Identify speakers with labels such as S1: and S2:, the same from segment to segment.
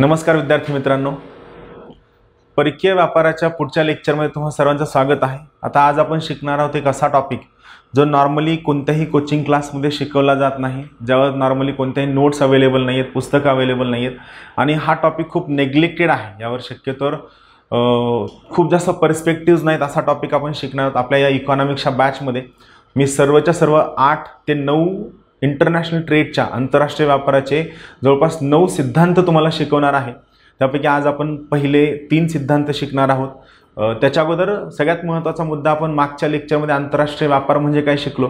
S1: नमस्कार विद्यार्थी मित्रांनो, परकीय व्यापाराच्या पुढच्या लेक्चरमध्ये तुम्हा सर्वांचं स्वागत आहे। आता आज आपण शिकणार आहोत एक असा टॉपिक जो नॉर्मली कोणत्याही कोचिंग क्लासमध्ये शिकवला जात नाही, ज्यावर नॉर्मली कोणत्याही नोट्स अवेलेबल नाही आहेत, पुस्तकं अवेलेबल नाही आहेत आणि हा टॉपिक खूप नेग्लेक्टेड आहे। यावर शक्यतोवर खूप जास्त पर्स्पेक्टिव्स नाहीत असा टॉपिक आपण शिकणार आहोत आपल्या या इकॉनॉमिक्सच्या बॅचमध्ये। मी सर्वच्या सर्व 8 ते 9 इंटरनॅशनल ट्रेडच्या आंतरराष्ट्रीय व्यापाराचे जवळपास 9 सिद्धांत तुम्हाला शिकवणार आहे। त्यापैकी आज आपण पहिले 3 सिद्धांत शिकणार आहोत। त्याच्या अगोदर सगळ्यात महत्त्वाचा मुद्दा आपण मागच्या लेक्चरमध्ये आंतरराष्ट्रीय व्यापार म्हणजे काय शिकलो,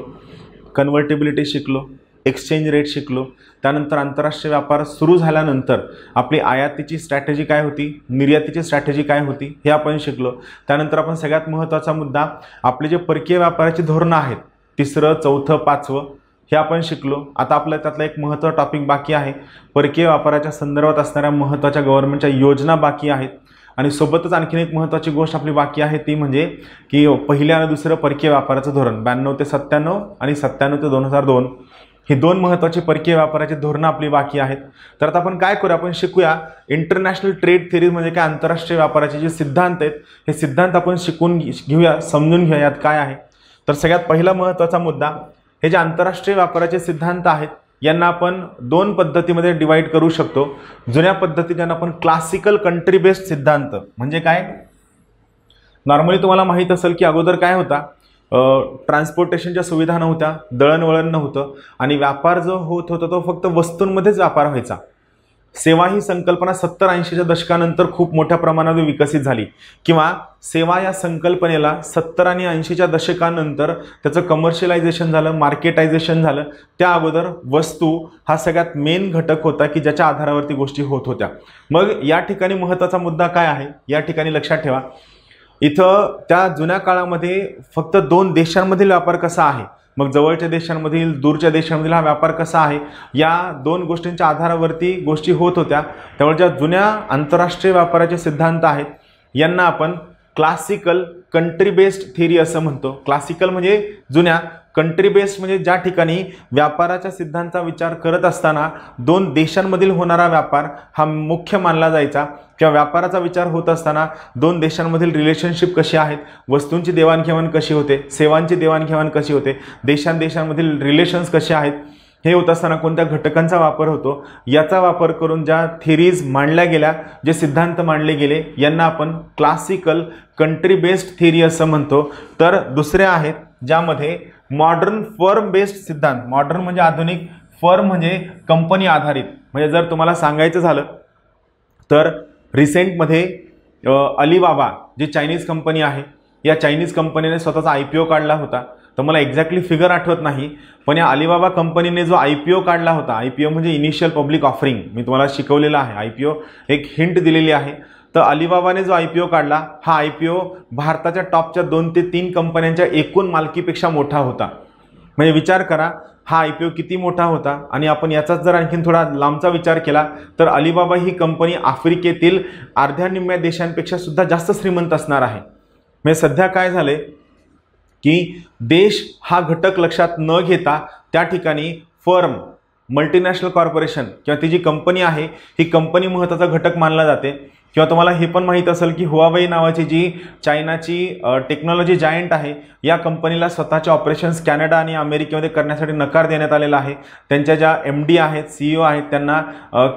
S1: कन्व्हर्टिबिलिटी शिकलो, एक्सचेंज रेट शिकलो। त्यानंतर आंतरराष्ट्रीय व्यापार सुरू झाल्यानंतर आपली आयातीची स्ट्रॅटेजी काय होती, निर्यातीची स्ट्रॅटेजी काय होती हे आपण शिकलो। त्यानंतर आपण सगळ्यात महत्त्वाचा मुद्दा आपले जे परकीय व्यापाराची धोरणं आहेत, 3रं, 4थं, 5वं हे आपण शिकलो। आता आपल्या त्यातला एक महत्त्वाचा टॉपिक बाकी आहे, परकीय व्यापाराच्या संदर्भात असणाऱ्या महत्त्वाच्या गव्हर्नमेंटच्या योजना बाकी आहेत आणि सोबतच आणखीन एक महत्त्वाची गोष्ट आपली बाकी आहे ती म्हणजे की पहिल्या आणि दुसरं परकीय व्यापाराचं धोरण 92 ते 97 आणि 97 ते 2002 ही 2 महत्त्वाची परकीय व्यापाराची धोरणं आपली बाकी आहेत। तर आता आपण काय करूया, आपण शिकूया इंटरनॅशनल ट्रेड थेअरी म्हणजे काय, आंतरराष्ट्रीय व्यापाराचे जे सिद्धांत आहेत हे सिद्धांत आपण शिकून घेऊया, समजून घेऊया यात काय आहे। तर सगळ्यात पहिला महत्त्वाचा मुद्दा, हे जे आंतरराष्ट्रीय व्यापाराचे सिद्धांत आहेत यांना आपण 2 पद्धतीमध्ये डिवाइड करू शकतो। जुन्या पद्धती ज्यांना आपण क्लासिकल कंट्री बेस्ड सिद्धांत म्हणजे काय, नॉर्मली तुम्हाला माहित असेल की अगोदर काय होता, ट्रान्सपोर्टेशनच्या सुविधा नव्हत्या, दळणवळण नव्हतं आणि व्यापार जो होत होता तो फक्त वस्तूंमध्येच व्यापार व्हायचा। सेवा ही संकल्पना 70-80च्या दशकानंतर खूप मोठ्या प्रमाणात विकसित झाली किंवा सेवा या संकल्पनेला 70 आणि 80च्या दशकानंतर त्याचं कमर्शियलायझेशन झालं, मार्केटायझेशन झालं। त्या अगोदर वस्तू हा सगळ्यात मेन घटक होता की ज्याच्या आधारावरती गोष्टी होत होत्या। मग या ठिकाणी महत्त्वाचा मुद्दा काय आहे, या ठिकाणी लक्षात ठेवा, इथं त्या जुन्या काळामध्ये फक्त 2 देशांमधील व्यापार कसा आहे, मग जवळच्या देशांमधील, दूरच्या देशांमधील हा व्यापार कसा आहे, या 2 गोष्टींच्या आधारावरती गोष्टी होत होत्या। त्यामुळे ज्या जुन्या आंतरराष्ट्रीय व्यापाराचे सिद्धांत आहेत यांना आपण क्लासिकल कंट्री बेस्ड थेअरी असं म्हणतो। क्लासिकल म्हणजे जुन्या, कंट्री बेस्ड म्हणजे ज्या ठिकाणी व्यापाराच्या सिद्धांताचा विचार करत असताना 2 देशांमधील होणारा व्यापार हा मुख्य मानला जायचा किंवा व्यापाराचा विचार होत असताना 2 देशांमधील रिलेशनशिप कशी आहेत, वस्तूंची देवाणघेवाण कशी होते, सेवांची देवाणघेवाण कशी होते, देशांदेशांमधील रिलेशन्स कसे आहेत, हे होत असताना कोणत्या घटकांचा वापर होतो, याचा वापर करून ज्या थेअरीज मांडल्या गेल्या, जे सिद्धांत मांडले गेले यांना आपण क्लासिकल कंट्री बेस्ड थेअरी असं म्हणतो। तर दुसरे आहेत ज्यामध्ये मॉडर्न फर्म बेस्ड सिद्धांत, मॉडर्न म्हणजे आधुनिक, फर्म म्हणजे कंपनी आधारित। म्हणजे जर तुम्हाला सांगायचं झालं तर रिसेंटमध्ये अलीबाबा जी चायनीज कंपनी आहे, या चायनीज कंपनीने स्वतःचा IPO काढला होता। तर मला एक्झॅक्टली फिगर आठवत नाही, पण या अलीबाबा कंपनीने जो IPO काढला होता, IPO म्हणजे इनिशियल पब्लिक ऑफरिंग, मी तुम्हाला शिकवलेलं आहे, IPO एक हिंट दिलेली आहे। तर अलीबाबाने जो IPO काढला, हा IPO भारताच्या टॉपच्या 2 ते 3 कंपन्यांच्या एकूण मालकीपेक्षा मोठा होता। म्हणजे विचार करा हा IPO किती मोठा होता। आणि आपण याचाच जर आणखीन थोडा लांबचा विचार केला तर अलीबाबा ही कंपनी आफ्रिकेतील अर्ध्या निम्म्या देशांपेक्षा सुद्धा जास्त श्रीमंत असणार आहे। म्हणजे सध्या काय झाले की देश हा घटक लक्षात न घेता त्या ठिकाणी फर्म, मल्टीनॅशनल कॉर्पोरेशन किंवा ती जी कंपनी आहे ही कंपनी महत्त्वाचा घटक मानला जाते। किंवा तुम्हाला हे पण माहीत असेल की हुआवेई नावाची जी चायनाची टेक्नॉलॉजी जायंट आहे, या कंपनीला स्वतःचे ऑपरेशन्स कॅनडा आणि अमेरिकेमध्ये करण्यासाठी नकार देण्यात आलेला आहे। त्यांच्या ज्या MD आहेत, CEO आहेत, त्यांना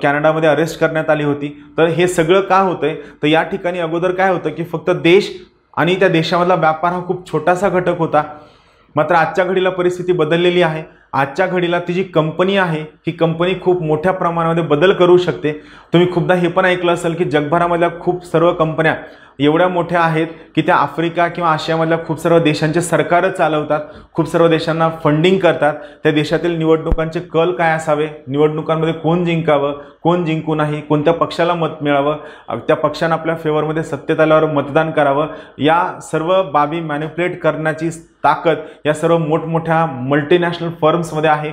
S1: कॅनडामध्ये अरेस्ट करण्यात आली होती। तर हे सगळं का होतंय, तर या ठिकाणी अगोदर काय होतं की फक्त देश आणि त्या देशामधला व्यापार हा खूप छोटासा घटक होता। मात्र आजच्या घडीला परिस्थिती बदललेली आहे। आजच्या घडीला ती जी कंपनी आहे ही कंपनी खूप मोठ्या प्रमाणामध्ये बदल करू शकते। तुम्ही खूपदा हे पण ऐकलं असेल की जगभरामधल्या खूप सर्व कंपन्या एवढ्या मोठ्या आहेत की त्या आफ्रिका किंवा आशियामधल्या खूप सर्व देशांचे सरकारच चालवतात, खूप सर्व देशांना फंडिंग करतात। त्या देशातील निवडणुकांचे कल काय असावे, निवडणुकांमध्ये कोण जिंकावं, कोण जिंकू नाही, कोणत्या पक्षाला मत मिळावं, त्या पक्षानं आपल्या फेवरमध्ये सत्तेत आल्यावर मतदान करावं, या सर्व बाबी मॅनिप्युलेट करण्याची ताकद या सर्व मोठमोठ्या मल्टीनॅशनल फर्म्समध्ये आहे,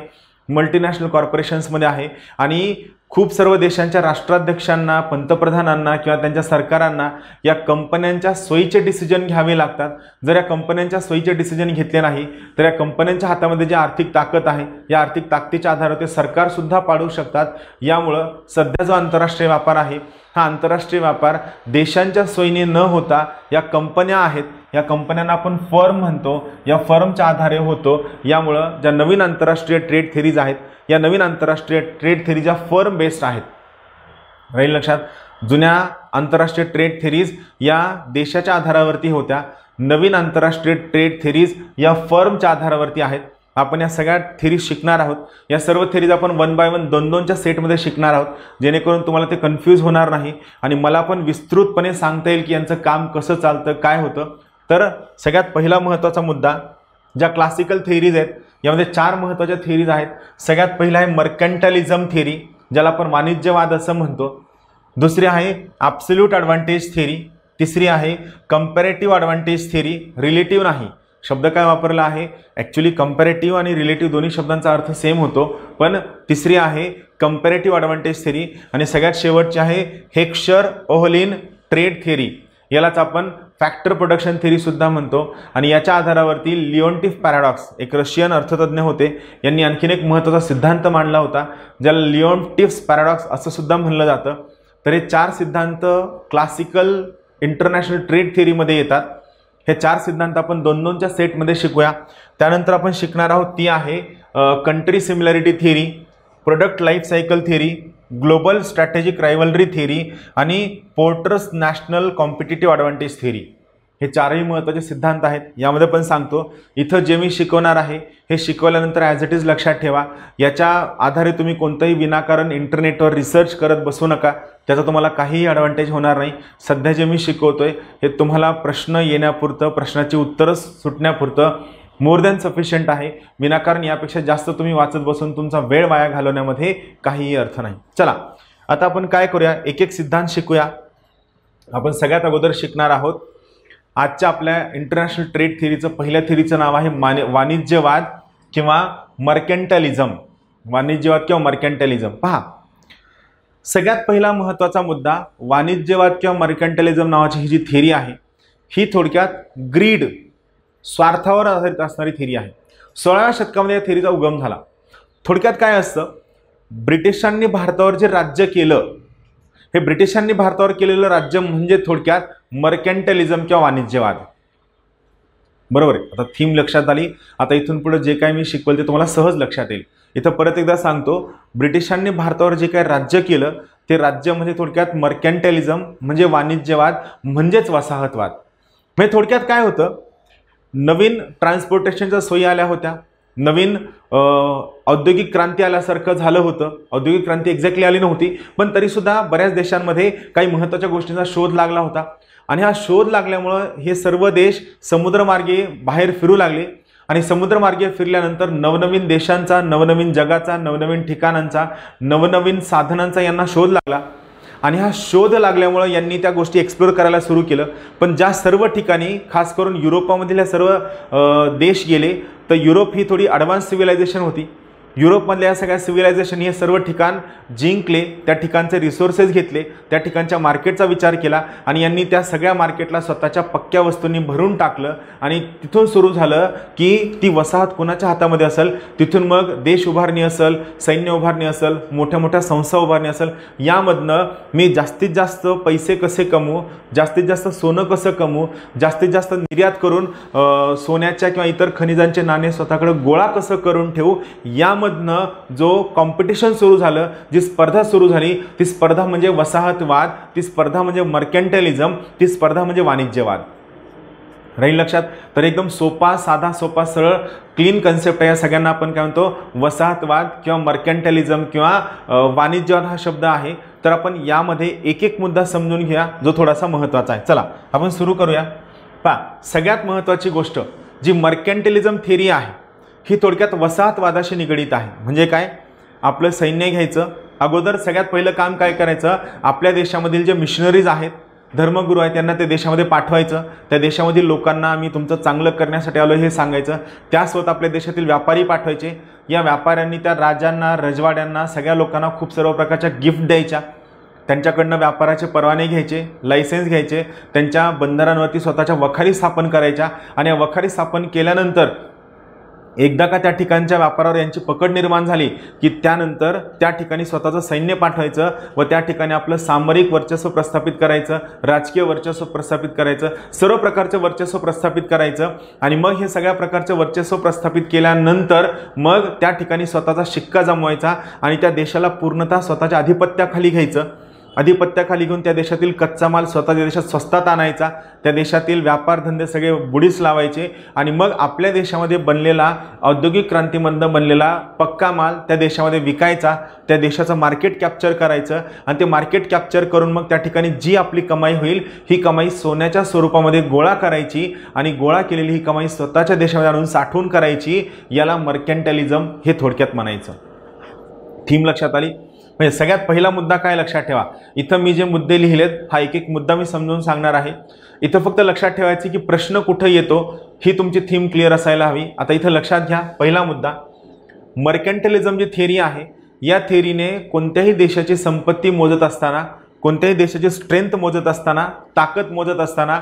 S1: मल्टीनॅशनल कॉर्पोरेशन्समध्ये आहे। आणि खूप सर्व देशांच्या राष्ट्राध्यक्षांना, पंतप्रधानांना किंवा त्यांच्या सरकारांना या कंपन्यांच्या सोयीचे डिसिजन घ्यावे लागतात. जर या कंपन्यांच्या सोयीचे डिसिजन घेतले नाही तर या कंपन्यांच्या हातामध्ये जी आर्थिक ताकद आहे या आर्थिक ताकदीच्या आधारावर ते सरकारसुद्धा पाडू शकतात. यामुळं सध्या जो आंतरराष्ट्रीय व्यापार आहे हा आंतरराष्ट्रीय व्यापार देशांच्या सोयीने न होता या कंपन्या आहेत, या कंपन्यांना आपण फर्म म्हणतो, या फर्मच्या आधारे होतो. यामुळं ज्या नवीन आंतरराष्ट्रीय ट्रेड थेरीज आहेत या नवीन आंतरराष्ट्रीय ट्रेड थेरीज या फर्म बेस्ड आहेत. राहील लक्षात. जुन्या आंतरराष्ट्रीय ट्रेड थेरीज या देशाच्या आधारावरती होत्या, नवीन आंतरराष्ट्रीय ट्रेड थेरीज या फर्मच्या आधारावरती आहेत. आपण या सगळ्या थेरीज शिकणार आहोत. या सर्व थेरीज आपण 1 बाय 1 2-2च्या सेटमध्ये शिकणार आहोत, जेणेकरून तुम्हाला ते कन्फ्यूज होणार नाही आणि मला पण विस्तृतपणे सांगता येईल की यांचं काम कसं चालतं, काय होतं. तर सगळ्यात पहिला महत्त्वाचा मुद्दा, ज्या क्लासिकल थेरीज आहेत यामध्ये 4 महत्त्वाच्या थेरीज आहेत. सगळ्यात पहिला आहे मर्कंटालिझम थेरी, ज्याला आपण वाणिज्यवाद असं म्हणतो. दुसरी आहे ॲब्सोल्यूट ॲडव्हान्टेज थेरी. तिसरी आहे कंपॅरेटिव्ह ॲडव्हान्टेज थेरी. रिलेटिव्ह नाही, शब्द काय वापरला आहे, ॲक्च्युली कंपॅरेटिव्ह आणि रिलेटिव्ह दोन्ही शब्दांचा अर्थ सेम होतो, पण तिसरी आहे कंपॅरेटिव्ह ॲडव्हान्टेज थेरी. आणि सगळ्यात शेवटची आहे हेक्शर ओहलिन ट्रेड थेरी, यालाच आपण फॅक्टर प्रोडक्शन थेरी सुद्धा म्हणतो. आणि याच्या आधारावरती लिओन्टिफ पॅराडॉक्स, एक रशियन अर्थतज्ञ होते, यांनी आणखीन एक महत्त्वाचा सिद्धांत मांडला होता ज्याला लिओन्टिफ्स पॅराडॉक्स असं सुद्धा म्हणलं जातं. तर हे 4 सिद्धांत क्लासिकल इंटरनॅशनल ट्रेड थेरीमध्ये येतात. हे 4 सिद्धांत आपण 2-2च्या सेटमध्ये शिकूया. त्यानंतर आपण शिकणार आहोत ती आहे country similarity theory, product life cycle theory, global strategic rivalry theory आणि Porter's national competitive advantage theory. हे 4ही महत्त्वाचे सिद्धांत आहेत. यामध्ये पण सांगतो, इथं जे मी शिकवणार आहे हे शिकवल्यानंतर ॲज इट इज लक्षात ठेवा. याच्या आधारे तुम्ही कोणतंही विनाकारण इंटरनेटवर रिसर्च करत बसू नका, त्याचा तुम्हाला काहीही ॲडव्हान्टेज होणार नाही. सध्या जे मी शिकवतोय हे तुम्हाला प्रश्न येण्यापुरतं, प्रश्नाची उत्तरं सुटण्यापुरतं मोर दॅन सफिशियंट आहे. विनाकारण यापेक्षा जास्त तुम्ही वाचत बसून तुमचा वेळ वाया घालवण्यामध्ये काहीही अर्थ नाही. चला आता आपण काय करूया, एक एक सिद्धांत शिकूया. आपण सगळ्यात अगोदर शिकणार आहोत आजच्या आपल्या इंटरनॅशनल ट्रेड थेरीचं पहिल्या थेरीचं नाव आहे वाणिज्यवाद किंवा मर्कंटालिझम. वाणिज्यवाद किंवा मर्कंटालिझम. पहा, सगळ्यात पहिला महत्त्वाचा मुद्दा, वाणिज्यवाद किंवा मर्कंटालिझम नावाची ही जी थेरी आहे ही थोडक्यात ग्रीड, स्वार्थावर आधारित असणारी थेरी आहे. 16व्या शतकामध्ये या थेरीचा उगम झाला. थोडक्यात काय असतं, ब्रिटिशांनी भारतावर जे राज्य केलं, हे ब्रिटिशांनी भारतावर केलेलं राज्य म्हणजे थोडक्यात मर्कंटालिझम किंवा वाणिज्यवाद. बरोबर आहे. आता थीम लक्षात आली. आता इथून पुढे जे काही मी शिकवलं ते तुम्हाला सहज लक्षात येईल. इथं परत एकदा सांगतो, ब्रिटिशांनी भारतावर जे काही राज्य केलं ते राज्य म्हणजे थोडक्यात मर्कंटालिझम म्हणजे वाणिज्यवाद म्हणजेच वसाहतवाद. म्हणजे थोडक्यात काय होतं, नवीन ट्रान्सपोर्टेशनच्या सोयी आल्या होत्या, नवीन औद्योगिक क्रांती आल्यासारखं झालं होतं. औद्योगिक क्रांती एक्झॅक्टली आली नव्हती, पण तरीसुद्धा बऱ्याच देशांमध्ये काही महत्त्वाच्या गोष्टींचा शोध लागला होता. आणि हा शोध लागल्यामुळं हे सर्व देश समुद्रमार्गे बाहेर फिरू लागले. आणि समुद्रमार्गे फिरल्यानंतर नवनवीन देशांचा, नवनवीन जगाचा, नवनवीन ठिकाणांचा, नवनवीन साधनांचा यांना शोध लागला. आणि हा शोध लागल्यामुळं यांनी त्या गोष्टी एक्सप्लोर करायला सुरू केलं. पण ज्या सर्व ठिकाणी, खास करून युरोपामधील सर्व देश गेले, तर युरोप ही थोडी ॲडव्हान्स सिव्हिलायझेशन होती. युरोपमधल्या या सगळ्या सिव्हिलायझेशन हे सर्व ठिकाण जिंकले, त्या ठिकाणचे रिसोर्सेस घेतले, त्या ठिकाणच्या मार्केटचा विचार केला आणि यांनी त्या सगळ्या मार्केटला स्वतःच्या पक्क्या वस्तूंनी भरून टाकलं. आणि तिथून सुरू झालं की ती वसाहत कोणाच्या हातामध्ये असेल, तिथून मग देश उभारणी असेल, सैन्य उभारणी असेल, मोठ्या मोठ्या संस्था उभारणी असेल, यामधनं मी जास्तीत जास्त पैसे कसे कमवू, जास्तीत जास्त सोनं कसं कमवू, जास्तीत जास्त निर्यात करून सोन्याच्या किंवा इतर खनिजांचे नाणे स्वतःकडे गोळा कसं करून ठेवू, यामधनं जो कॉम्पिटिशन सुरू झालं, जी स्पर्धा सुरू झाली, ती स्पर्धा म्हणजे वसाहतवाद, ती स्पर्धा म्हणजे मर्कंटालिझम, ती स्पर्धा म्हणजे वाणिज्यवाद. राहील लक्षात. तर एकदम सोपा, साधा, सोपा, सरळ, क्लीन कन्सेप्ट आहे. या सगळ्यांना आपण काय म्हणतो, वसाहतवाद किंवा मर्कंटालिझम किंवा वाणिज्यवाद हा शब्द आहे. तर आपण यामध्ये एक एक मुद्दा समजून घ्या जो थोडासा महत्त्वाचा आहे. चला आपण सुरू करूया. पहा, सगळ्यात महत्त्वाची गोष्ट जी मर्कंटालिझम थेरी आहे ही थोडक्यात वसाहतवादाशी निगडीत आहे. म्हणजे काय, आपलं सैन्य घ्यायचं, अगोदर सगळ्यात पहिलं काम काय करायचं, आपल्या देशामधील जे मिशनरीज आहेत धर्मगुरू आहे त्यांना त्या देशामध्ये पाठवायचं, त्या देशामधील लोकांना आम्ही तुमचं चांगलं करण्यासाठी आलो हे सांगायचं. त्यासोबत आपल्या देशातील व्यापारी पाठवायचे. या व्यापाऱ्यांनी त्या राजांना, रजवाड्यांना, सगळ्या लोकांना खूप सर्व प्रकारच्या गिफ्ट द्यायच्या. त्यांच्याकडनं व्यापाराचे परवाने घ्यायचे, लायसन्स घ्यायचे, त्यांच्या बंदरांवरती स्वतःच्या वखारी स्थापन करायच्या. आणि या वखारी स्थापन केल्यानंतर एकदा का त्या ठिकाणच्या व्यापारावर यांची पकड निर्माण झाली की त्यानंतर त्या ठिकाणी स्वतःचं सैन्य पाठवायचं व त्या ठिकाणी आपलं सामरिक वर्चस्व प्रस्थापित करायचं, राजकीय वर्चस्व प्रस्थापित करायचं, सर्व प्रकारचं वर्चस्व प्रस्थापित करायचं. आणि मग हे सगळ्या प्रकारचं वर्चस्व प्रस्थापित केल्यानंतर मग त्या ठिकाणी स्वतःचा शिक्का जमवायचा आणि त्या देशाला पूर्णतः स्वतःच्या अधिपत्याखाली घ्यायचं. अधिपत्याखाली घेऊन त्या देशातील कच्चा माल स्वतःच्या देशात स्वस्तात आणायचा, त्या देशातील व्यापार धंदे सगळे बुडीस लावायचे आणि मग आपल्या देशामध्ये बनलेला, औद्योगिक क्रांतीमधनं बनलेला पक्का माल त्या देशामध्ये विकायचा, त्या देशाचं मार्केट कॅप्चर करायचं. आणि ते मार्केट कॅप्चर करून मग त्या ठिकाणी जी आपली कमाई होईल ही कमाई सोन्याच्या स्वरूपामध्ये गोळा करायची आणि गोळा केलेली ही कमाई स्वतःच्या देशामध्ये आणून साठवून करायची. याला मर्कंटालिझम हे थोडक्यात म्हणायचं. थीम लक्षात आली? म्हणजे सगळ्यात पहिला मुद्दा काय लक्षात ठेवा, इथं मी जे मुद्दे लिहिलेत हा एक एक मुद्दा मी समजून सांगणार आहे. इथं फक्त लक्षात ठेवायचे की प्रश्न कुठं येतो ही तुमची थीम क्लिअर असायला हवी. आता इथं लक्षात घ्या, पहिला मुद्दा, मर्कंटालिझम जी थिअरी आहे या थिअरीने कोणत्याही देशाची संपत्ती मोजत असताना, कोणत्याही देशाची स्ट्रेंथ मोजत असताना, ताकद मोजत असताना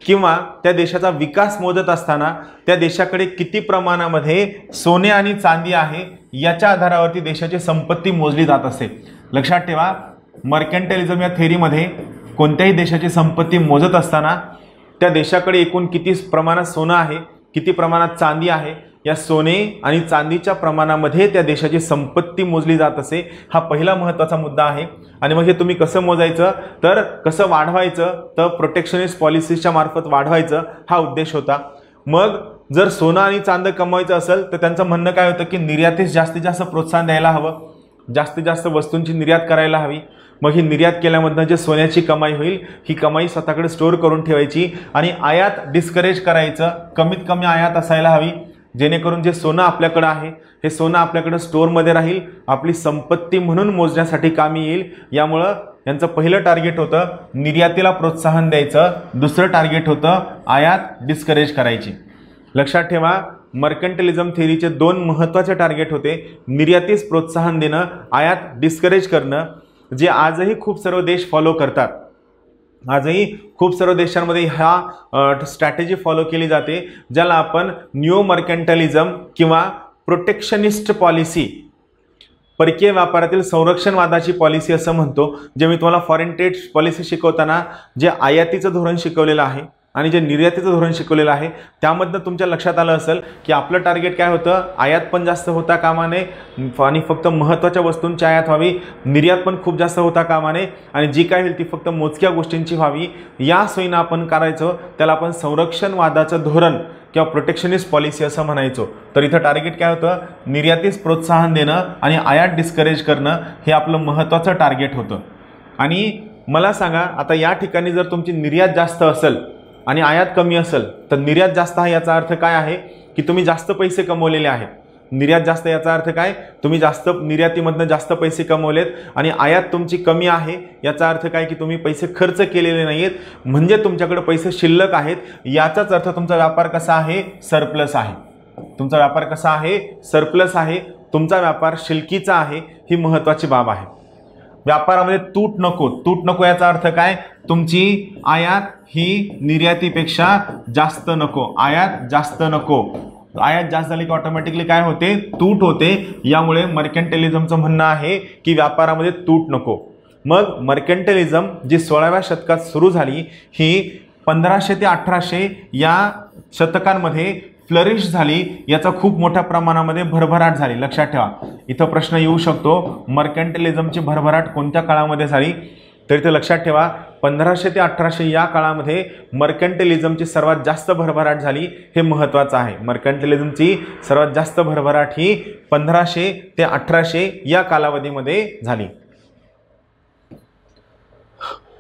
S1: किंवा त्या देशाचा विकास मोजत असताना त्या देशाकडे किती प्रमाणामध्ये सोने आणि चांदी आहे याच्या आधारावरती देशाची संपत्ती मोजली जात असते. लक्षात ठेवा, मर्कंटालिझम या थिअरीमध्ये कोणत्याही देशाची संपत्ती मोजत असताना त्या देशाकडे एकूण किती प्रमाणात सोनं आहे, किती प्रमाणात चांदी आहे, या सोने आणि चांदीच्या प्रमाणामध्ये त्या देशाची संपत्ती मोजली जात असे. हा पहिला महत्त्वाचा मुद्दा आहे. आणि मग हे तुम्ही कसं मोजायचं, तर कसं वाढवायचं, तर प्रोटेक्शनिस्ट पॉलिसीच्या मार्फत वाढवायचं हा उद्देश होता. मग जर सोनं आणि चांदी कमवायचं असेल तर त्यांचं म्हणणं काय होतं की निर्यातीस जास्तीत जास्त प्रोत्साहन द्यायला हवं, जास्तीत जास्त वस्तूंची निर्यात करायला हवी. मग ही निर्यात केल्यामधनं जे सोन्याची कमाई होईल ही कमाई स्वतःकडे स्टोअर करून ठेवायची आणि आयात डिस्करेज करायचं, कमीत कमी आयात असायला हवी, जेणेकरून जे सोनं आपल्याकडे आहे हे सोनं आपल्याकडे स्टोअरमध्ये राहील, आपली संपत्ती म्हणून मोजण्यासाठी कामी येईल. यामुळं यांचं पहिलं टार्गेट होतं निर्यातीला प्रोत्साहन द्यायचं, दुसरं टार्गेट होतं आयात डिस्करेज करायची. लक्षात ठेवा, मर्कंटालिझम थिअरीचे दोन महत्त्वाचे टार्गेट होते, निर्यातीस प्रोत्साहन देणं, आयात डिस्करेज करणं, जे आजही खूप सर्व देश फॉलो करतात. आजही खूप सर्व देशांमध्ये हा स्ट्रॅटेजी फॉलो केली जाते, ज्याला आपण न्यू मर्कंटालिझम किंवा प्रोटेक्शनिस्ट पॉलिसी, परकीय व्यापारातील संरक्षणवादाची पॉलिसी असं म्हणतो. जे मी तुम्हाला फॉरेन ट्रेड पॉलिसी शिकवताना जे आयातीचं धोरण शिकवलेलं आहे आणि जे निर्यातीचं धोरण शिकवलेलं आहे त्यामधनं तुमच्या लक्षात आलं असेल की आपलं टार्गेट काय होतं, आयात पण जास्त होता कामा नये आणि फक्त महत्त्वाच्या वस्तूंची आयात व्हावी, निर्यात पण खूप जास्त होता कामा नये आणि जी काय होईल ती फक्त मोजक्या गोष्टींची व्हावी. या सोयीनं आपण करायचो, त्याला आपण संरक्षणवादाचं धोरण किंवा प्रोटेक्शनिस्ट पॉलिसी असं म्हणायचो. तर इथं टार्गेट काय होतं, निर्यातीस प्रोत्साहन देणं आणि आयात डिस्करेज करणं हे आपलं महत्त्वाचं टार्गेट होतं. आणि मला सांगा, आता या ठिकाणी जर तुमची निर्यात जास्त असेल आणि आयात कमी असेल तर निर्यात जास्त आहे याचा अर्थ काय आहे की तुम्ही जास्त पैसे कमवलेले आहेत. निर्यात जास्त याचा अर्थ काय, तुम्ही जास्त निर्यातीमधनं जास्त पैसे कमवलेत आणि आयात तुमची कमी आहे याचा अर्थ काय की तुम्ही पैसे खर्च केलेले नाहीत, म्हणजे तुमच्याकडे पैसे शिल्लक आहेत. याचाच अर्थ तुमचा व्यापार कसा आहे, सरप्लस आहे. तुमचा व्यापार कसा आहे, सरप्लस आहे. तुमचा व्यापार शिल्कीचा आहे, ही महत्त्वाची बाब आहे. व्यापारामध्ये तूट नको. तूट नको याचा अर्थ काय, तुमची आयात ही निर्यातीपेक्षा जास्त नको, आयात जास्त नको. आयात जास्त झाली की ऑटोमॅटिकली काय होते, तूट होते. यामुळे मर्कंटालिझमचं म्हणणं आहे की व्यापारामध्ये तूट नको. मग मर्कंटालिझम जी 16व्या शतकात सुरू झाली ही 1500 ते 1800 या शतकांमध्ये फ्लरिश झाली. याचा खूप मोठ्या प्रमाणामध्ये भरभराट झाली. लक्षात ठेवा, इथं प्रश्न येऊ शकतो, मर्कंटालिझमची भरभराट कोणत्या काळामध्ये झाली, तर इथं लक्षात ठेवा 1500 ते 1800 या काळामध्ये मर्कंटालिझमची सर्वात जास्त भरभराट झाली. हे महत्त्वाचं आहे. मर्कंटालिझमची सर्वात जास्त भरभराट ही 1500 ते 1800 या कालावधीमध्ये झाली.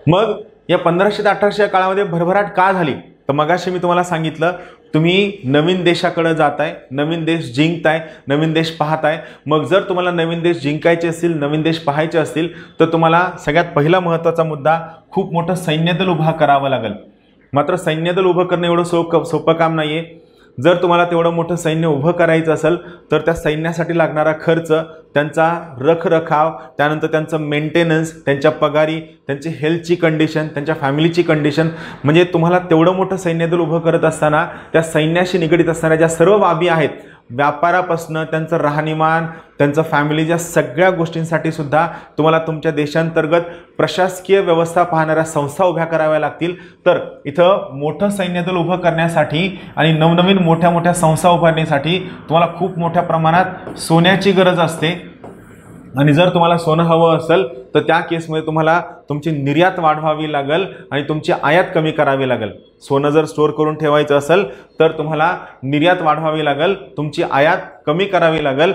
S1: मग या 1500 ते 1800 या काळामध्ये भरभराट का झाली, तर मगाशी मी तुम्हाला सांगितलं, तुम्ही नवीन देशाकडे जाताय, नवीन देश जिंकताय, नवीन देश पाहताय. मग जर तुम्हाला नवीन देश जिंकायचे असतील, नवीन देश पाहायचे असतील, तर तुम्हाला सगळ्यात पहिला महत्त्वाचा मुद्दा, खूप मोठं सैन्यदल उभा करावं लागेल. मात्र सैन्यदल उभं करणं एवढं सोपं काम नाही आहे. जर तुम्हाला तेवढं मोठं सैन्य उभं करायचं असेल तर त्या सैन्यासाठी लागणारा खर्च, त्यांचा रखरखाव, त्यानंतर त्यांचं मेंटेनन्स, त्यांच्या पगारी, त्यांची हेल्थची कंडिशन, त्यांच्या फॅमिलीची कंडिशन, म्हणजे तुम्हाला तेवढं मोठं सैन्यदल उभं करत असताना त्या सैन्याशी निगडीत असणाऱ्या ज्या सर्व बाबी आहेत, व्यापारापासून त्यांचं राहणीमान, त्यांचं फॅमिलीच्या सगळ्या गोष्टींसाठी सुद्धा तुम्हाला तुमच्या देशांतर्गत प्रशासकीय व्यवस्था पाहणाऱ्या संस्था उभ्या कराव्या लागतील. तर इथं मोठं सैन्यदल उभं करण्यासाठी आणि नवनवीन मोठ्या मोठ्या संस्था उभारण्यासाठी तुम्हाला खूप मोठ्या प्रमाणात सोन्याची गरज असते. आणि जर तुम्हाला सोनं हवं असेल तर त्या केसमध्ये तुम्हाला तुमची निर्यात वाढवावी लागेल आणि तुमची आयात कमी करावी लागेल. सोनं जर स्टोअर करून ठेवायचं असेल तर तुम्हाला निर्यात वाढवावी लागेल, तुमची आयात कमी करावी लागेल.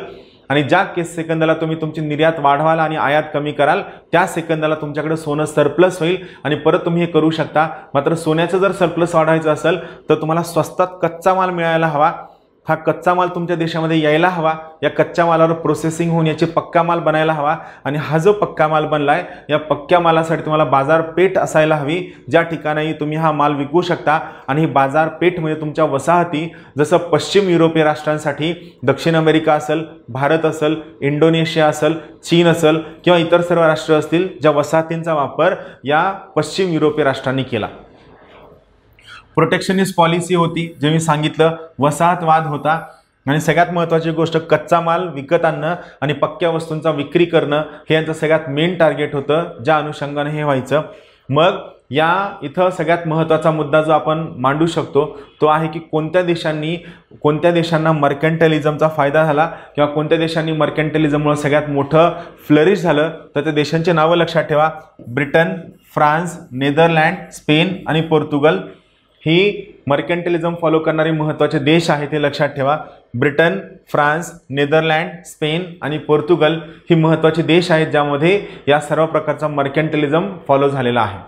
S1: आणि ज्या सेकंदाला तुम्ही तुमची निर्यात वाढवाल आणि आयात कमी कराल, त्या सेकंदाला तुमच्याकडे सोनं सरप्लस होईल आणि परत तुम्ही हे करू शकता. मात्र सोन्याचं जर सरप्लस वाढवायचं असेल तर तुम्हाला स्वस्तात कच्चा माल मिळायला हवा. हा कच्चा माल तुमच्या देशामध्ये यायला हवा. या कच्च्या मालावर प्रोसेसिंग होऊन याची पक्का माल बनायला हवा. आणि हा जो पक्का माल बनलाय, या पक्क्या मालासाठी तुम्हाला बाजारपेठ असायला हवी, ज्या ठिकाणी तुम्ही हा माल विकू शकता. आणि ही बाजारपेठ म्हणजे तुमच्या वसाहती, जसं पश्चिम युरोपीय राष्ट्रांसाठी दक्षिण अमेरिका असेल, भारत असेल, इंडोनेशिया असेल, चीन असेल किंवा इतर सर्व राष्ट्र असतील, ज्या वसाहतींचा वापर या पश्चिम युरोपीय राष्ट्रांनी केला. प्रोटेक्शनिस्ट पॉलिसी होती, जे मी सांगितलं, वसाहतवाद होता. आणि सगळ्यात महत्त्वाची गोष्ट, कच्चा माल विकत आणणं आणि पक्क्या वस्तूंचा विक्री करणं, हे यांचं सगळ्यात मेन टार्गेट होतं, ज्या अनुषंगाने हे व्हायचं. मग या इथं सगळ्यात महत्त्वाचा मुद्दा जो आपण मांडू शकतो तो आहे की कोणत्या देशांना मर्कंटलिझमचा फायदा झाला किंवा कोणत्या देशांनी मर्कंटलिझममुळे सगळ्यात मोठं फ्लरिश झालं. तर त्या देशांची नावं लक्षात ठेवा. ब्रिटन, फ्रान्स, नेदरलँड, स्पेन आणि पोर्तुगल ही मर्कंटलिझम फॉलो करणारे महत्त्वाचे देश आहेत, ते लक्षात ठेवा. ब्रिटन, फ्रान्स, नेदरलँड, स्पेन आणि पोर्तुगल ही महत्त्वाचे देश आहेत ज्यामध्ये या सर्व प्रकारचा मर्कंटलिझम फॉलो झालेला आहे.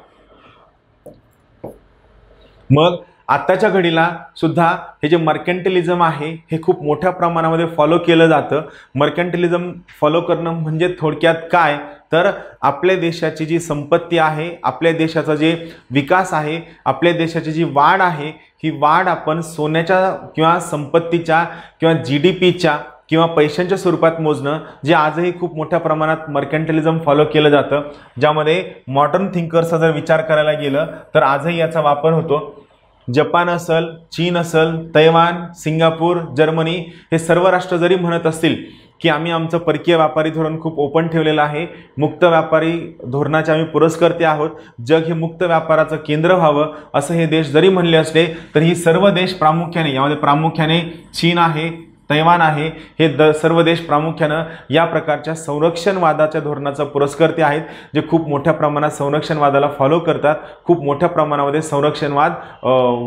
S1: मग आताच्या घडीला सुद्धा हे जे मर्कंटलिझम आहे हे खूप मोठ्या प्रमाणामध्ये फॉलो केलं जातं. मर्कंटलिझम फॉलो करणं म्हणजे थोडक्यात काय, तर आपल्या देशाची जी संपत्ती आहे, आपल्या देशाचा जे विकास आहे, आपल्या देशाची जी वाढ आहे, ही वाढ आपण सोन्याच्या किंवा संपत्तीच्या किंवा GDPच्या किंवा पैशांच्या स्वरूपात मोजणं, जे आजही खूप मोठ्या प्रमाणात मर्कंटलिझम फॉलो केलं जातं. ज्यामध्ये मॉडर्न थिंकर्सचा जर विचार करायला गेलं तर आजही याचा वापर होतो. जपान असेल, चीन असेल, तैवान, सिंगापूर, जर्मनी हे सर्व राष्ट्र जरी म्हणत असतील की आम्ही आमचं परकीय व्यापारी धोरण खूप ओपन ठेवलेलं आहे, मुक्त व्यापारी धोरणाचे आम्ही पुरस्कर्ते आहोत, जग हे मुक्त व्यापाराचं केंद्र व्हावं असं हे देश जरी म्हणले असले तर ही सर्व देश प्रामुख्याने, यामध्ये प्रामुख्याने चीन आहे, तैवान आहे, हे सर्व देश प्रामुख्यानं या प्रकारच्या संरक्षणवादाच्या धोरणाचा पुरस्कर्ते आहेत, जे खूप मोठ्या प्रमाणात संरक्षणवादाला फॉलो करतात. खूप मोठ्या प्रमाणामध्ये संरक्षणवाद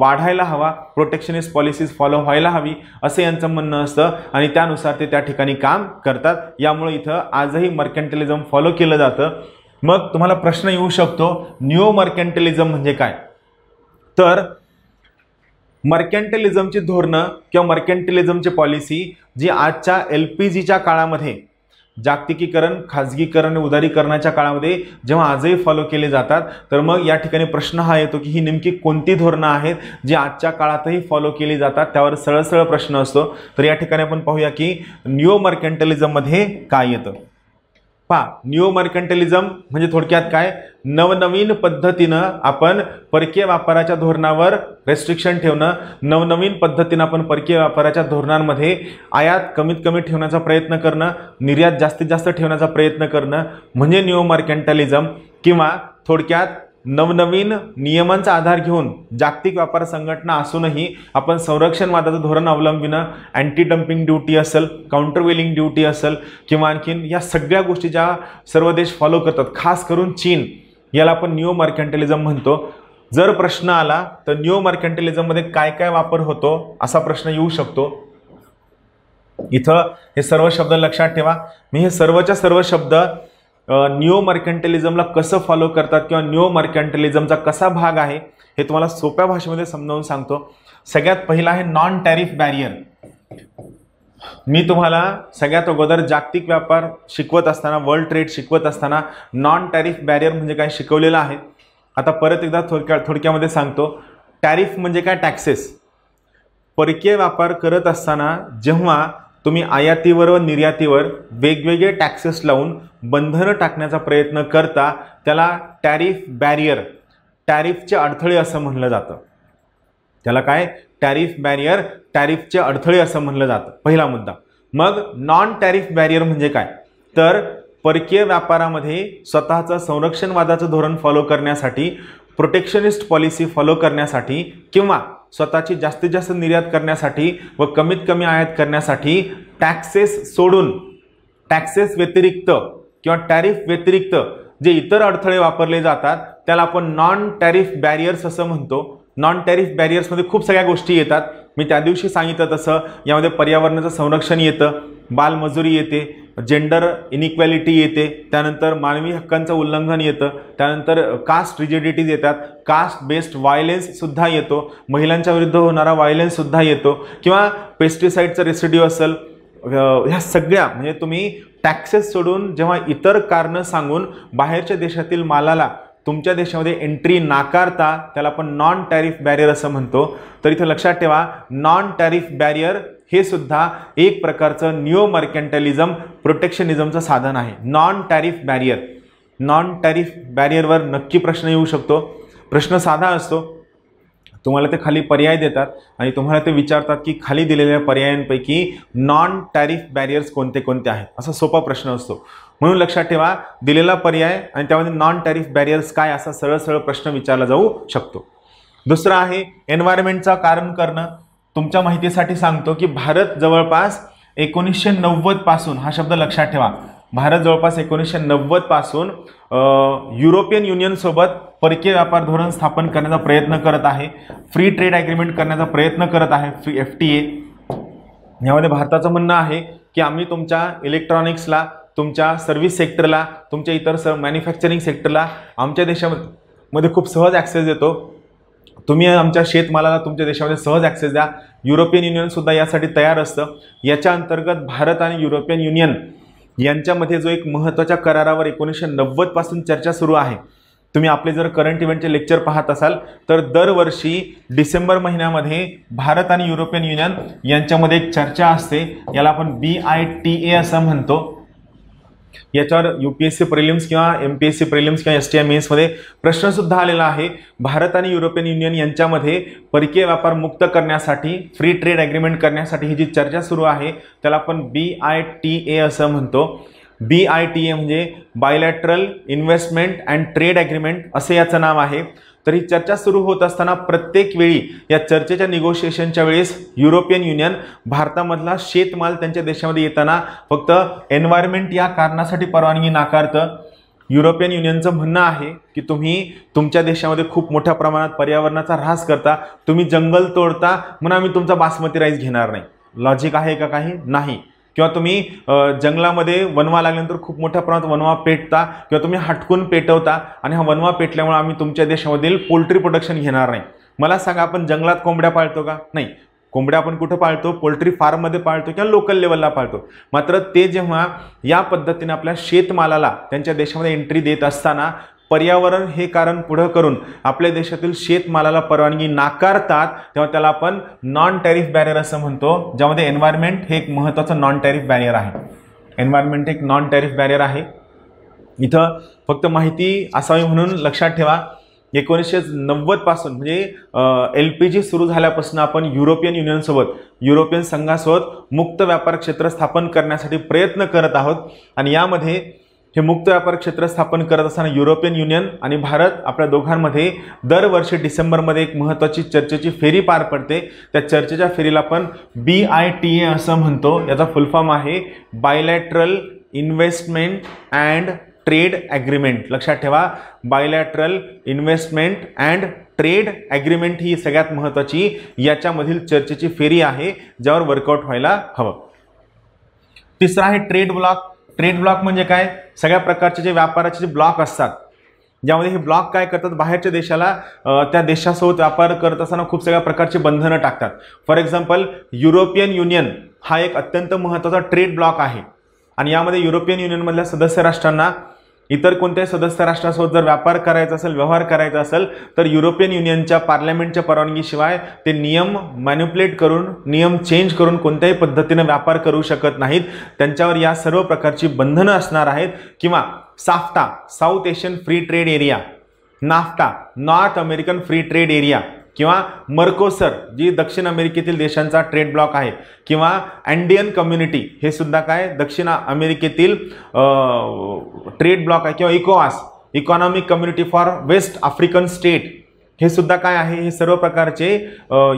S1: वाढायला हवा, प्रोटेक्शनिस्ट पॉलिसीज फॉलो व्हायला हवी असं यांचं म्हणणं असतं आणि त्यानुसार ते त्या ठिकाणी काम करतात. यामुळे इथं आजही मर्कंटलिझम फॉलो केलं जातं. मग तुम्हाला प्रश्न येऊ शकतो, न्यू मर्कंटलिझम म्हणजे काय? तर मर्कंटलिझमची धोरणं किंवा मर्कंटलिझमची पॉलिसी जी आजच्या LPGच्या काळामध्ये, जागतिकीकरण, खाजगीकरण, उदारीकरणाच्या काळामध्ये जेव्हा आजही फॉलो केले जातात, तर मग या ठिकाणी प्रश्न हा येतो की ही नेमकी कोणती धोरणं आहेत जी आजच्या काळातही फॉलो केली जातात, त्यावर सरळ प्रश्न असतो. तर या ठिकाणी आपण पाहूया की न्यू मर्कंटलिझममध्ये काय येतं. पहा, न्यू मर्कंटलिझम म्हणजे थोडक्यात काय, नवनवीन पद्धतीनं आपण परकीय व्यापाराच्या धोरणावर रेस्ट्रिक्शन ठेवणं, नवनवीन पद्धतीनं आपण परकीय व्यापाराच्या धोरणांमध्ये आयात कमीत कमी ठेवण्याचा प्रयत्न करणं, निर्यात जास्तीत जास्त ठेवण्याचा प्रयत्न करणं म्हणजे न्यू मर्कंटलिझम. किंवा थोडक्यात नवनवीन नियमांचा आधार घेऊन जागतिक व्यापार संघटना असूनही आपण संरक्षणवादाचं धोरण अवलंबिणं, अँटी डम्पिंग ड्युटी असेल, काउंटरवेलिंग ड्युटी असेल किंवा आणखीन या सगळ्या गोष्टी ज्या सर्व देश फॉलो करतात, खास करून चीन, याला आपण न्यू मर्कंटलिझम म्हणतो. जर प्रश्न आला तर न्यू मर्कंटलिझममध्ये काय काय वापर होतो असा प्रश्न येऊ शकतो. इथं हे सर्व शब्द लक्षात ठेवा. मी हे सर्वच्या सर्व शब्द न्यू मर्कंटलिझमला कसं फॉलो करतात किंवा न्यू मर्कंटलिझमचा कसा भाग आहे हे तुम्हाला सोप्या भाषेमध्ये समजावून सांगतो. सगळ्यात पहिला आहे नॉन टॅरिफ बॅरियर. मी तुम्हाला सगळ्यात अगोदर जागतिक व्यापार शिकवत असताना, वर्ल्ड ट्रेड शिकवत असताना नॉन टॅरिफ बॅरियर म्हणजे काय शिकवलेलं आहे. आता परत एकदा थोडक्यामध्ये सांगतो. टॅरिफ म्हणजे काय? टॅक्सेस. परकीय व्यापार करत असताना जेव्हा तुम्ही आयातीवर व निर्यातीवर वेगवेगळे टॅक्सेस लावून बंधनं टाकण्याचा प्रयत्न करता त्याला टॅरिफ बॅरियर, टॅरिफचे अडथळे असं म्हणलं जातं. त्याला काय? टॅरिफ बॅरियर, टॅरिफचे अडथळे असं म्हणलं जातं. पहिला मुद्दा. मग नॉन टॅरिफ बॅरियर म्हणजे काय? तर परकीय व्यापारामध्ये स्वतःचं संरक्षणवादाचं धोरण फॉलो करण्यासाठी, प्रोटेक्शनिस्ट पॉलिसी फॉलो करण्यासाठी किंवा स्वतःची जास्तीत जास्त निर्यात करण्यासाठी व कमीत कमी आयात करण्यासाठी टॅक्सेस सोडून, टॅक्सेस व्यतिरिक्त किंवा टॅरिफ व्यतिरिक्त जे इतर अडथळे वापरले जातात त्याला आपण नॉन टॅरिफ बॅरियर्स असं म्हणतो. नॉन टॅरिफ बॅरियर्समध्ये खूप सगळ्या गोष्टी येतात. मी त्या दिवशी सांगितलं तसं यामध्ये पर्यावरणाचं संरक्षण येतं, बालमजुरी येते, जेंडर इनइक्वॅलिटी येते, त्यानंतर मानवी हक्कांचं उल्लंघन येतं, त्यानंतर कास्ट रिजिडिटीज येतात, कास्ट बेस्ड व्हायलेन्ससुद्धा येतो, महिलांच्या विरुद्ध होणारा व्हायलेन्ससुद्धा येतो किंवा पेस्टिसाईडचं रेसिड्यू असेल. ह्या सगळ्या म्हणजे तुम्ही टॅक्सेस सोडून जेव्हा इतर कारणं सांगून बाहेरच्या देशातील मालाला तुमच्या देशामध्ये एंट्री नाकारता त्याला आपण नॉन टॅरिफ बॅरियर असं म्हणतो. तर इथे लक्षात ठेवा, नॉन टॅरिफ बॅरियर हे सुद्धा एक प्रकारचं निओ मर्कॅन्टलिझम, प्रोटेक्शनिझमचं साधन आहे. Non tariff barrier. Non tariff बॅरियरवर नक्की प्रश्न येऊ शकतो. प्रश्न साधा असतो. तुम्हाला ते खाली पर्याय देतात आणि तुम्हाला ते विचारतात की खाली दिलेल्या पर्यायांपैकी नॉन टॅरिफ बॅरियर्स कोणते कोणते आहेत, असा सोपा प्रश्न असतो. म्हणून लक्षात ठेवा, दिलेला पर्याय आणि त्यामध्ये नॉन टॅरिफ बॅरियर्स काय असा सरळ सरळ प्रश्न विचारला जाऊ शकतो. दुसरा आहे एन्व्हायरमेंटचा कारण करणं. तुमच्या माहितीसाठी सांगतो की भारत जवळपास 1990 पासून, हा शब्द लक्षात ठेवा, भारत जवळपास 1990 पासून युरोपियन युनियन सोबत परकीय व्यापार धोरण स्थापन करण्याचा प्रयत्न करत आहे. फ्री ट्रेड ॲग्रीमेंट करण्याचा प्रयत्न करत आहे, फ्री FTA. यामध्ये भारताचं म्हणणं आहे की आम्ही तुमच्या इलेक्ट्रॉनिक्सला, तुमच्या सर्व्हिस सेक्टरला, तुमच्या इतर मॅन्युफॅक्चरिंग सेक्टरला आमच्या देशामध्ये खूप सहज ॲक्सेस देतो. तुम्ही आमच्या शेतमालाला तुमच्या देशामध्ये सहज ॲक्सेस द्या. युरोपियन युनियनसुद्धा यासाठी तयार असतं. याच्या अंतर्गत भारत आणि युरोपियन युनियन यांच्यामध्ये जो एक महत्त्वाच्या करारावर 1990 पासून चर्चा सुरू आहे. तुम्ही आपले जर करंट इव्हेंटचे लेक्चर पाहत असाल तर दरवर्षी डिसेंबर महिन्यामध्ये भारत आणि युरोपियन युनियन यांच्यामध्ये एक चर्चा असते. याला आपण BITA असं म्हणतो. याच्यावर UPSC प्रिलिम्स किंवा MPSC प्रिलिम्स किंवा STI मेन्समध्ये प्रश्नसुद्धा आलेला आहे. भारत आणि युरोपियन युनियन यांच्यामध्ये परकीय व्यापार मुक्त करण्यासाठी, फ्री ट्रेड ॲग्रीमेंट करण्यासाठी ही जी चर्चा सुरू आहे त्याला आपण BITA असं म्हणतो. BITA म्हणजे bilateral investment and trade agreement असे याचं नाव आहे. तर ही चर्चा सुरू होत असताना प्रत्येक वेळी या चर्चेच्या निगोशिएशनच्या वेळेस युरोपियन युनियन भारतामधला शेतमाल त्यांच्या देशामध्ये येताना फक्त एन्व्हायरमेंट या कारणासाठी परवानगी नाकारतं. युरोपियन युनियनचं म्हणणं आहे की तुम्ही तुमच्या देशामध्ये खूप मोठ्या प्रमाणात पर्यावरणाचा ऱ्हास करता, तुम्ही जंगल तोडता म्हणून आम्ही तुमचा बासमती राईस घेणार नाही. लॉजिक आहे का काही? नाही. किंवा तुम्ही जंगलामध्ये वनवा लागल्यानंतर खूप मोठ्या प्रमाणात वनवा पेटता किंवा तुम्ही हटकून पेटवता आणि हा वनवा पेटल्यामुळे आम्ही तुमच्या देशामधील पोल्ट्री प्रोडक्शन घेणार नाही. मला सांगा, आपण जंगलात कोंबड्या पाळतो का? नाही. कोंबड्या आपण कुठं पाळतो? पोल्ट्री फार्ममध्ये पाळतो किंवा लोकल लेवलला पाळतो. मात्र ते जेव्हा या पद्धतीने आपल्या शेतमालाला त्यांच्या देशामध्ये एंट्री देत असताना पर्यावरण हे कारण पुढं करून आपल्या देशातील शेतमालाला परवानगी नाकारतात, तेव्हा त्याला आपण नॉन टॅरिफ बॅरियर असं म्हणतो, ज्यामध्ये एन्व्हायरमेंट हे एक महत्त्वाचं नॉन टॅरिफ बॅरियर आहे. एन्व्हायरमेंट एक नॉन टॅरिफ बॅरियर आहे. इथं फक्त माहिती असावी म्हणून लक्षात ठेवा, 1990 पासून म्हणजे LPG सुरू झाल्यापासून आपण युरोपियन युनियनसोबत, युरोपियन संघासोबत मुक्त व्यापार क्षेत्र स्थापन करण्यासाठी प्रयत्न करत आहोत. आणि यामध्ये हे मुक्त व्यापार क्षेत्र स्थापन करत असताना युरोपियन युनियन आणि भारत आपल्या दोघांमध्ये दरवर्षी डिसेंबरमध्ये एक महत्त्वाची चर्चेची फेरी पार पडते. त्या चर्चेच्या फेरीला आपण BITA असं म्हणतो. याचा फुल फॉर्म आहे bilateral investment and trade agreement. लक्षात ठेवा, bilateral investment and trade agreement ही सगळ्यात महत्त्वाची याच्यामधील चर्चेची फेरी आहे, ज्यावर वर्कआउट व्हायला हवं. तिसरा आहे ट्रेड ब्लॉक. ट्रेड ब्लॉक म्हणजे काय? सगळ्या प्रकारचे जे व्यापाराचे जे ब्लॉक असतात ज्यामध्ये हे ब्लॉक काय करतात, बाहेरच्या देशाला त्या देशासोबत व्यापार करत असताना खूप सगळ्या प्रकारची बंधनं टाकतात. फॉर एक्झाम्पल युरोपियन युनियन हा एक अत्यंत महत्त्वाचा ट्रेड ब्लॉक आहे आणि यामध्ये युरोपियन युनियनमधल्या सदस्य राष्ट्रांना इतर कोणत्याही सदस्य राष्ट्रासोबत जर व्यापार करायचा असेल, व्यवहार करायचा असेल, तर युरोपियन युनियनच्या पार्लमेंटच्या परवानगीशिवाय ते नियम मॅन्युप्युलेट करून, नियम चेंज करून कोणत्याही पद्धतीने व्यापार करू शकत नाहीत. त्यांच्यावर या सर्व प्रकारची बंधनं असणार आहेत. किंवा SAFTA, south Asian free trade area, NAFTA, north American free trade area, किंवा मर्कोसर जी दक्षिण अमेरिकेतील देशांचा ट्रेड ब्लॉक आहे, किंवा अँडियन कम्युनिटी हे सुद्धा काय दक्षिण अमेरिकेतील ट्रेड ब्लॉक आहे, किंवा इकोवास, economic community for West African state, हे सुद्धा काय आहे, हे सर्व प्रकारचे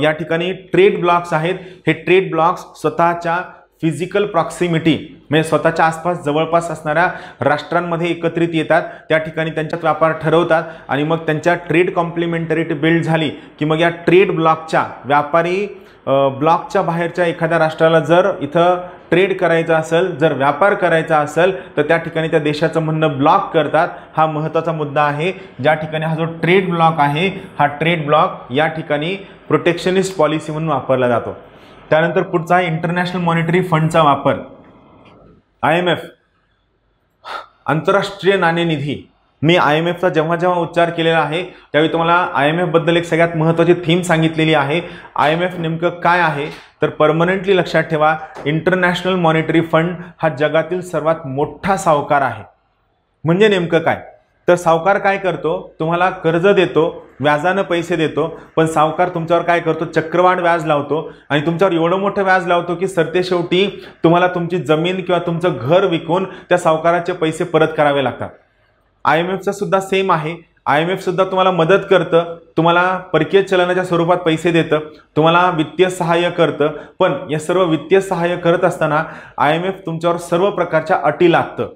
S1: या ठिकाणी ट्रेड ब्लॉक्स आहेत. हे ट्रेड ब्लॉक्स स्वतःच्या फिजिकल प्रॉक्सिमिटी म्हणजे स्वतःच्या आसपास जवळपास असणाऱ्या राष्ट्रांमध्ये एकत्रित येतात, त्या ठिकाणी त्यांच्यात व्यापार ठरवतात आणि मग त्यांच्या ट्रेड कॉम्प्लिमेंटरिटी बिल्ड झाली की मग या ट्रेड ब्लॉकच्या व्यापारी ब्लॉकच्या बाहेरच्या एखाद्या राष्ट्राला जर इथं ट्रेड करायचा असेल, जर व्यापार करायचा असेल, तर त्या ठिकाणी त्या देशाचं म्हणणं ब्लॉक करतात. हा महत्त्वाचा मुद्दा आहे. ज्या ठिकाणी हा जो ट्रेड ब्लॉक आहे, हा ट्रेड ब्लॉक या ठिकाणी प्रोटेक्शनिस्ट पॉलिसी म्हणून वापरला जातो. त्यानंतर पुढचा आहे इंटरनॅशनल मॉनिटरी फंडचा वापर. IMF, आंतरराष्ट्रीय नाणेनिधी. मी IMFचा जेव्हा जेव्हा उच्चार केलेला आहे त्यावेळी तुम्हाला IMF बद्दल एक सगळ्यात महत्त्वाची थीम सांगितलेली आहे. IMF नेमकं काय आहे तर परमनंटली लक्षात ठेवा, इंटरनॅशनल मॉनिटरी फंड हा जगातील सर्वात मोठा सावकार आहे. म्हणजे नेमकं काय तर सावकार काय करतो, तुम्हाला कर्ज देतो, व्याजानं पैसे देतो, पण सावकार तुमच्यावर काय करतो, चक्रवाढ व्याज लावतो आणि तुमच्यावर एवढं मोठं व्याज लावतो की सरतेशेवटी तुम्हाला तुमची जमीन किंवा तुमचं घर विकून त्या सावकाराचे पैसे परत करावे लागतात. IMFचं सुद्धा सेम आहे. IMF सुद्धा तुम्हाला मदत करतं, तुम्हाला परकीय चलनाच्या स्वरूपात पैसे देतं, तुम्हाला वित्तीय सहाय्य करतं, पण या सर्व वित्तीय सहाय्य करत असताना IMF तुमच्यावर सर्व प्रकारच्या अटी लादतं.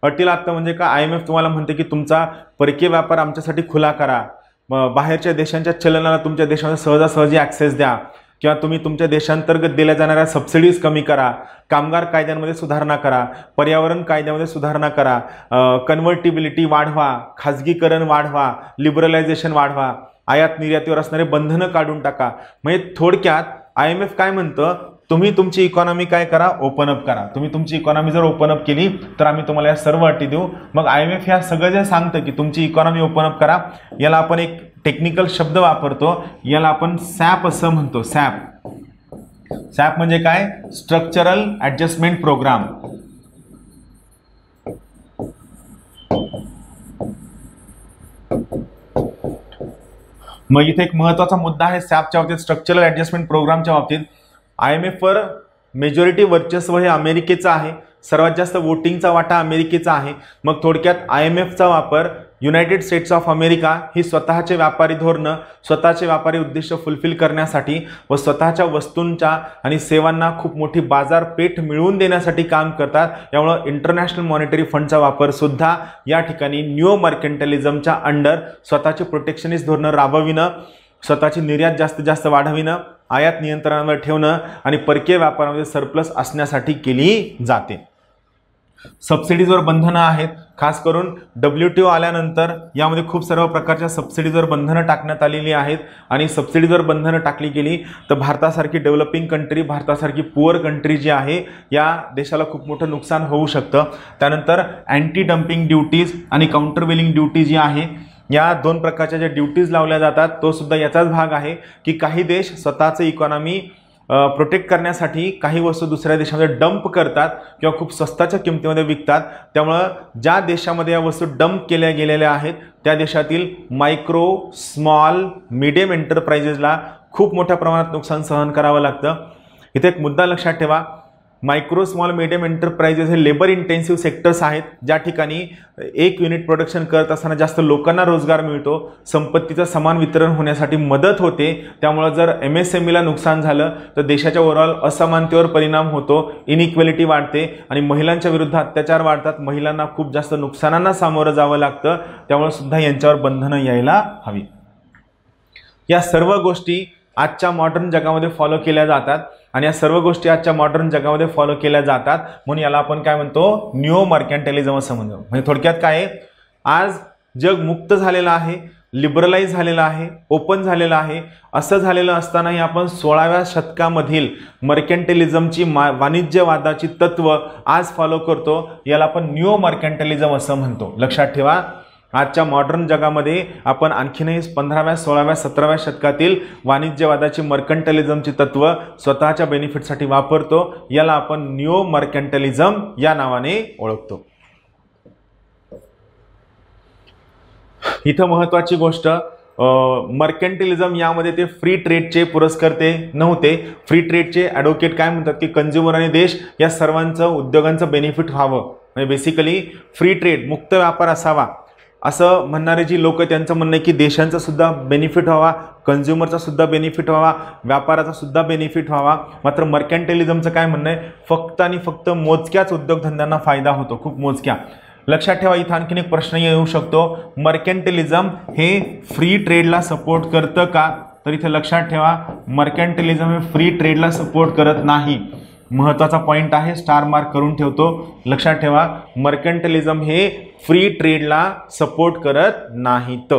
S1: अटी लागतं म्हणजे का, IMF तुम्हाला म्हणते की तुमचा परकीय व्यापार आमच्यासाठी खुला करा, बाहेरच्या देशांच्या चलनाला तुमच्या देशामध्ये सहजासहजी ॲक्सेस द्या, किंवा तुम्ही तुमच्या देशांतर्गत दिल्या जाणाऱ्या सबसिडीज कमी करा, कामगार कायद्यांमध्ये सुधारणा करा, पर्यावरण कायद्यामध्ये सुधारणा करा, कन्व्हर्टिबिलिटी वाढवा, खाजगीकरण वाढवा, लिबरलायझेशन वाढवा, आयात निर्यातीवर असणारे बंधनं काढून टाका. म्हणजे थोडक्यात IMF काय म्हणतं, तुम्ही तुमची इकॉनॉमी काय करा, ओपन अप करा. तुम्ही तुमची इकॉनॉमी जर ओपन अप केली तर आम्ही तुम्हाला या सर्व अटी देऊ. मग IMF ह्या सगळं जे सांगतं की तुमची इकॉनॉमी ओपन अप करा, याला आपण एक टेक्निकल शब्द वापरतो, याला आपण सॅप असं म्हणतो. सॅप. सॅप म्हणजे काय, स्ट्रक्चरल ॲडजस्टमेंट प्रोग्राम. मग इथे एक महत्त्वाचा मुद्दा आहे सॅपच्या बाबतीत, स्ट्रक्चरल ॲडजस्टमेंट प्रोग्रामच्या बाबतीत. IMFवर मेजॉरिटी वर्चस्व हे अमेरिकेचं आहे, सर्वात जास्त वोटिंगचा वाटा अमेरिकेचा आहे. मग थोडक्यात IMFचा वापर युनायटेड स्टेट्स ऑफ अमेरिका ही स्वतःचे व्यापारी धोरणं, स्वतःचे व्यापारी उद्दिष्ट फुलफिल करण्यासाठी व स्वतःच्या वस्तूंच्या आणि सेवांना खूप मोठी बाजारपेठ मिळवून देण्यासाठी काम करतात. यामुळं इंटरनॅशनल मॉनिटरी फंडचा वापर सुद्धा या ठिकाणी न्यू मर्केंटलिझमच्या अंडर स्वतःचे प्रोटेक्शनिस्ट धोरणं राबविणं, स्वतःची निर्यात जास्तीत जास्त वाढविणं, आयात नियंत्रणावर ठेवणं आणि परकीय व्यापारामध्ये सरप्लस असण्यासाठी केली जाते. सबसिडीजवर बंधनं आहेत, खास करून WTO आल्यानंतर यामध्ये खूप सर्व प्रकारच्या सबसिडीजवर बंधनं टाकण्यात आलेली आहेत आणि सबसिडीजवर बंधनं टाकली गेली तर भारतासारखी डेव्हलपिंग कंट्री, भारतासारखी पुअर कंट्री जी आहे या देशाला खूप मोठं नुकसान होऊ शकतं. त्यानंतर अँटी डम्पिंग ड्युटीज आणि काउंटरवेलिंग ड्युटी जी आहे, या दोन प्रकारच्या ज्या ड्युटीज लावल्या जातात तो सुद्धा याचाच भाग आहे की काही देश स्वतःचं इकॉनॉमी प्रोटेक्ट करण्यासाठी काही वस्तू दुसऱ्या देशामध्ये डंप करतात किंवा खूप स्वस्ताच्या किमतीमध्ये विकतात. त्यामुळं ज्या देशामध्ये या वस्तू डंप केल्या गेलेल्या आहेत त्या देशातील मायक्रो, स्मॉल, मीडियम एंटरप्राइजेसला खूप मोठ्या प्रमाणात नुकसान सहन करावं लागतं. इथे एक मुद्दा लक्षात ठेवा, मायक्रो, स्मॉल, मीडियम एंटरप्राइजेस हे लेबर इंटेन्सिव्ह सेक्टर्स आहेत, ज्या ठिकाणी एक युनिट प्रोडक्शन करत असताना जास्त लोकांना रोजगार मिळतो, संपत्तीचं समान वितरण होण्यासाठी मदत होते. त्यामुळे जर MSMEला नुकसान झालं तर देशाच्या ओव्हरऑल असमानतेवर परिणाम होतो, इनइक्वॅलिटी वाढते आणि महिलांच्या विरुद्ध अत्याचार वाढतात, महिलांना खूप जास्त नुकसानांना सामोरं जावं लागतं. त्यामुळे सुद्धा यांच्यावर बंधनं यायला हवी. या सर्व गोष्टी आजच्या मॉडर्न जगामध्ये फॉलो केल्या जातात आणि या सर्व गोष्टी आजच्या मॉडर्न जगामध्ये फॉलो केल्या जातात म्हणून याला आपण काय म्हणतो, न्यू मर्कॅन्टिलिझम असं म्हणतो. म्हणजे थोडक्यात काय आहे, आज जग मुक्त झालेलं आहे, लिबरलाइज झालेलं आहे, ओपन झालेलं आहे. असं झालेलं असतानाही आपण 16व्या शतकामधील मर्कंटिलिझमची वाणिज्यवादाची तत्व आज फॉलो करतो. याला आपण न्यू मर्कंटिलिझम असं म्हणतो. लक्षात ठेवा, आजच्या मॉडर्न जगामध्ये आपण आणखीनही 15व्या 16व्या 17व्या शतकातील वाणिज्यवादाची मर्कंटिलिझमची तत्व स्वतःच्या बेनिफिटसाठी वापरतो. याला आपण न्यू मर्कंटिलिझम या नावाने ओळखतो. इथं महत्त्वाची गोष्ट, मर्कंटिलिझम यामध्ये ते फ्री ट्रेडचे पुरस्कर्ते नव्हते. फ्री ट्रेडचे ॲडव्होकेट काय म्हणतात की कंझ्युमर आणि देश या सर्वांचं उद्योगांचं बेनिफिट व्हावं, म्हणजे बेसिकली फ्री ट्रेड मुक्त व्यापार असावा असं म्हणणारे जी लोक, त्यांचं म्हणणं आहे की देशांचा सुद्धा बेनिफिट व्हावा, कंझ्युमरचा सुद्धा बेनिफिट व्हावा, व्यापाराचा सुद्धा बेनिफिट व्हावा. मात्र मर्कंटिलिझमचं काय म्हणणं आहे, फक्त आणि फक्त मोजक्याच उद्योगधंद्यांना फायदा होतो, खूप मोजक्या. लक्षात ठेवा, इथं आणखीन एक प्रश्न येऊ शकतो, मर्कंटिलिझम हे फ्री ट्रेडला सपोर्ट करतं का? तर इथे लक्षात ठेवा, मर्कंटिलिझम हे फ्री ट्रेडला सपोर्ट करत नाही. महत्त्वाचा पॉईंट आहे, स्टार मार्क करून ठेवतो. लक्षात ठेवा, मर्कंटिलिझम हे फ्री ट्रेडला सपोर्ट करत नाहीत.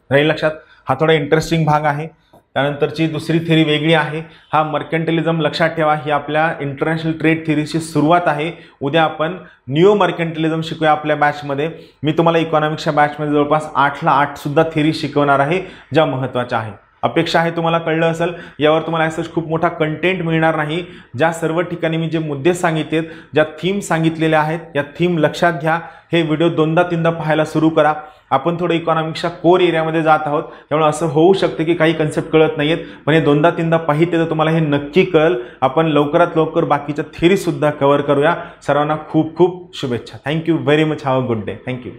S1: राहील लक्षात. हा थोडा इंटरेस्टिंग भाग आहे. त्यानंतरची दुसरी थेरी वेगळी आहे. हा मर्कंटिलिझम लक्षात ठेवा, ही आपल्या इंटरनॅशनल ट्रेड थेरीची सुरुवात आहे. उद्या आपण न्यू मर्कंटिलिझम शिकूया आपल्या बॅचमध्ये. मी तुम्हाला इकॉनॉमिक्सच्या बॅचमध्ये जवळपास 8ला 8 सुद्धा थेरी शिकवणार आहे, ज्या महत्त्वाच्या आहे. अपेक्षा आहे तुम्हाला कळलं असेल. यावर तुम्हाला असं खूप मोठा कंटेंट मिळणार नाही. ज्या सर्व ठिकाणी मी जे मुद्दे सांगितलेत, ज्या थीम सांगितलेल्या आहेत, या थीम लक्षात घ्या. हे व्हिडिओ 2दा-3दा पाहायला सुरू करा. आपण थोडं इकॉनॉमिक्सच्या कोर एरियामध्ये जात आहोत, त्यामुळे असं होऊ शकतं की काही कन्सेप्ट कळत नाहीत, पण हे 2दा-3दा पाहिजे तर तुम्हाला हे नक्की कळेल. आपण लवकरात लवकर बाकीच्या थेरीसुद्धा कव्हर करूया. सर्वांना खूप खूप शुभेच्छा. Thank you very much. Have a good day. Thank you.